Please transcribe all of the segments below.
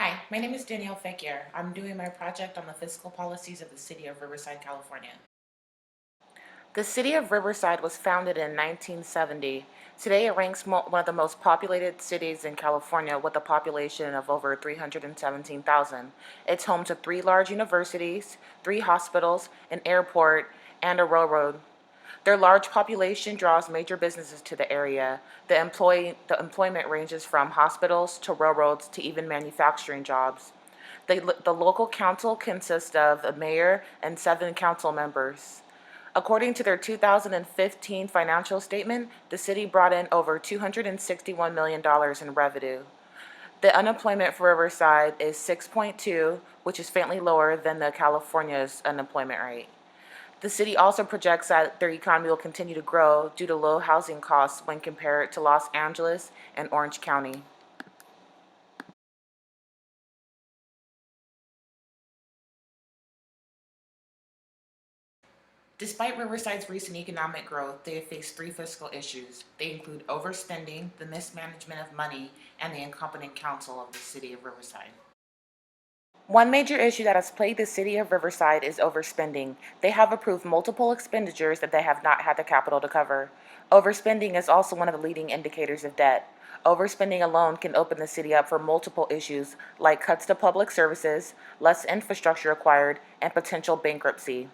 Hi, my name is Danielle Fekir. I'm doing my project on the fiscal policies of the city of Riverside, California. The city of Riverside was founded in 1970. Today, it ranks one of the most populated cities in California with a population of over 317,000. It's home to three large universities, three hospitals, an airport, and a railroad. Their large population draws major businesses to the area. The employment ranges from hospitals to railroads to even manufacturing jobs. The local council consists of a mayor and seven council members. According to their 2015 financial statement, the city brought in over $261 million in revenue. The unemployment for Riverside is 6.2, which is faintly lower than the California's unemployment rate. The city also projects that their economy will continue to grow due to low housing costs when compared to Los Angeles and Orange County. Despite Riverside's recent economic growth, they have faced three fiscal issues. They include overspending, the mismanagement of money, and the incompetent council of the city of Riverside. One major issue that has plagued the city of Riverside is overspending. They have approved multiple expenditures that they have not had the capital to cover. Overspending is also one of the leading indicators of debt. Overspending alone can open the city up for multiple issues like cuts to public services, less infrastructure required, and potential bankruptcy.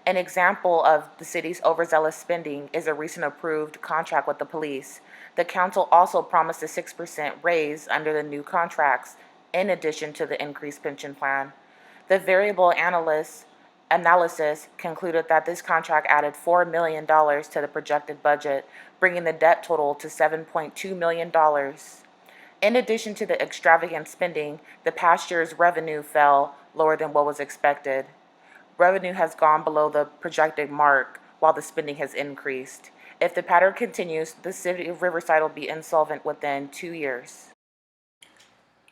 An example of the city's overzealous spending is a recent approved contract with the police. The council also promised a 6% raise under the new contracts, in addition to the increased pension plan. The variable analysis concluded that this contract added $4 million to the projected budget, bringing the debt total to $7.2 million. In addition to the extravagant spending, the past year's revenue fell lower than what was expected. Revenue has gone below the projected mark while the spending has increased. If the pattern continues, the city of Riverside will be insolvent within 2 years.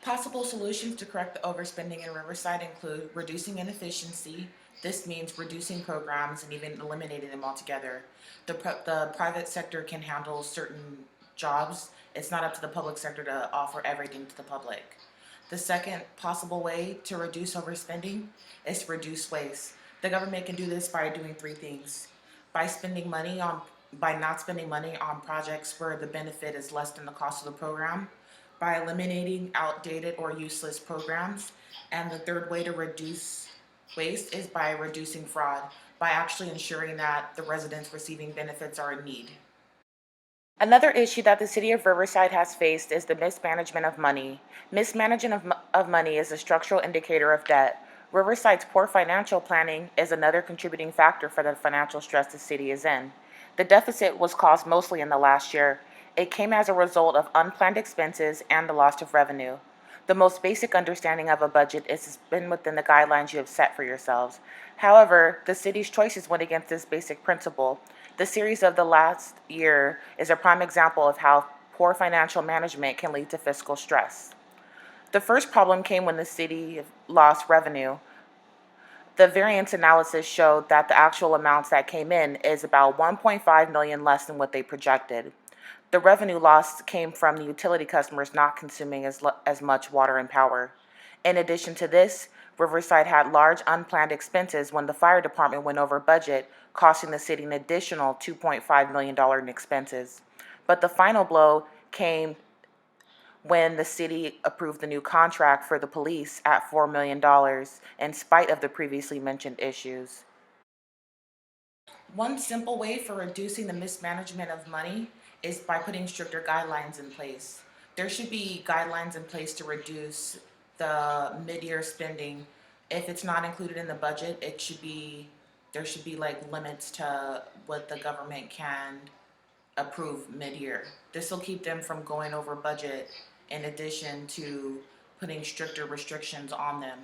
Possible solutions to correct the overspending in Riverside include reducing inefficiency. This means reducing programs and even eliminating them altogether. The private sector can handle certain jobs. It's not up to the public sector to offer everything to the public. The second possible way to reduce overspending is to reduce waste. The government can do this by doing three things. By spending money on by not spending money on projects where the benefit is less than the cost of the program, by eliminating outdated or useless programs, and the third way to reduce waste is by reducing fraud, by actually ensuring that the residents receiving benefits are in need. Another issue that the city of Riverside has faced is the mismanagement of money. Mismanagement of money is a structural indicator of debt. Riverside's poor financial planning is another contributing factor for the financial stress the city is in. The deficit was caused mostly in the last year. It came as a result of unplanned expenses and the loss of revenue. The most basic understanding of a budget is to spend within the guidelines you have set for yourselves. However, the city's choices went against this basic principle. The series of the last year is a prime example of how poor financial management can lead to fiscal stress. The first problem came when the city lost revenue. The variance analysis showed that the actual amounts that came in is about 1.5 million less than what they projected. The revenue loss came from the utility customers not consuming as much water and power. In addition to this, Riverside had large unplanned expenses when the fire department went over budget, costing the city an additional $2.5 million in expenses. But the final blow came when the city approved the new contract for the police at $4 million, in spite of the previously mentioned issues. One simple way for reducing the mismanagement of money is by putting stricter guidelines in place. There should be guidelines in place to reduce the mid-year spending. If it's not included in the budget, there should be like limits to what the government can approve mid-year. This will keep them from going over budget in addition to putting stricter restrictions on them.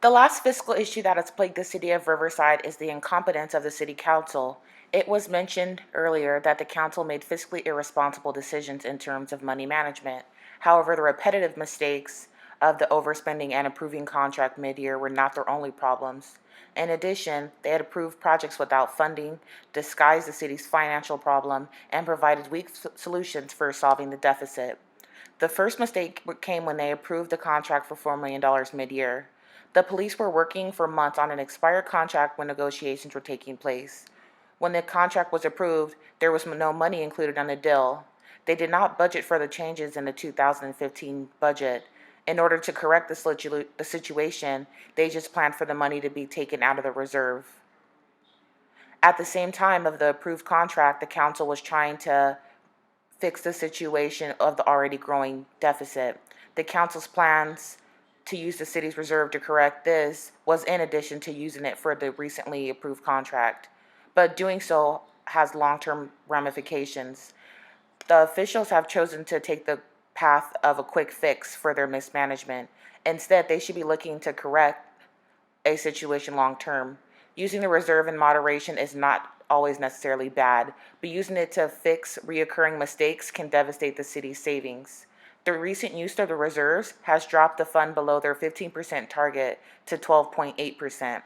The last fiscal issue that has plagued the city of Riverside is the incompetence of the city council. It was mentioned earlier that the council made fiscally irresponsible decisions in terms of money management. However, the repetitive mistakes of the overspending and approving contract mid-year were not their only problems. In addition, they had approved projects without funding, disguised the city's financial problem, and provided weak solutions for solving the deficit. The first mistake came when they approved the contract for $4 million mid-year. The police were working for months on an expired contract when negotiations were taking place. When the contract was approved, there was no money included on the deal. They did not budget for the changes in the 2015 budget. In order to correct the situation, they just planned for the money to be taken out of the reserve. At the same time of the approved contract, the council was trying to fix the situation of the already growing deficit. The council's plans to use the city's reserve to correct this was in addition to using it for the recently approved contract. But doing so has long-term ramifications. The officials have chosen to take the path of a quick fix for their mismanagement. Instead, they should be looking to correct a situation long-term. Using the reserve in moderation is not always necessarily bad, but using it to fix reoccurring mistakes can devastate the city's savings. The recent use of the reserves has dropped the fund below their 15% target to 12.8%.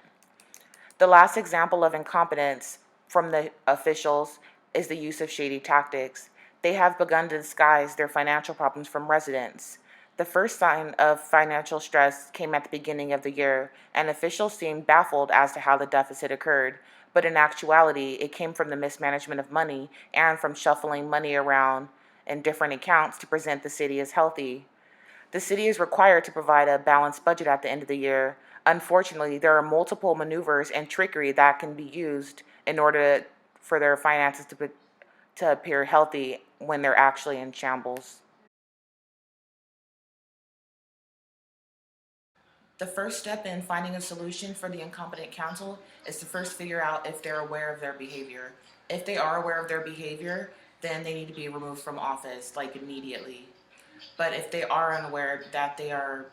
The last example of incompetence from the officials is the use of shady tactics. They have begun to disguise their financial problems from residents. The first sign of financial stress came at the beginning of the year, and officials seemed baffled as to how the deficit occurred. But in actuality, it came from the mismanagement of money and from shuffling money around in different accounts to present the city as healthy. The city is required to provide a balanced budget at the end of the year. Unfortunately, there are multiple maneuvers and trickery that can be used in order for their finances to appear healthy when they're actually in shambles. The first step in finding a solution for the incompetent council is to first figure out if they're aware of their behavior. If they are aware of their behavior, then they need to be removed from office, like immediately. But if they are unaware that they are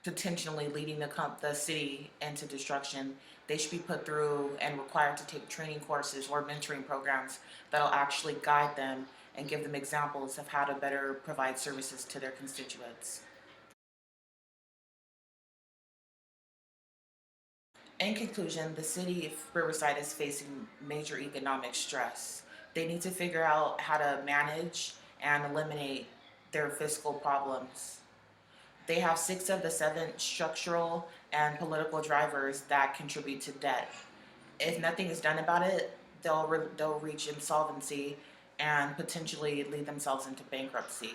potentially leading the city into destruction, they should be put through and required to take training courses or mentoring programs that'll actually guide them and give them examples of how to better provide services to their constituents. In conclusion, the city of Riverside is facing major economic stress. They need to figure out how to manage and eliminate their fiscal problems. They have 6 of the 7 structural and political drivers that contribute to debt. If nothing is done about it, they'll reach insolvency and potentially lead themselves into bankruptcy.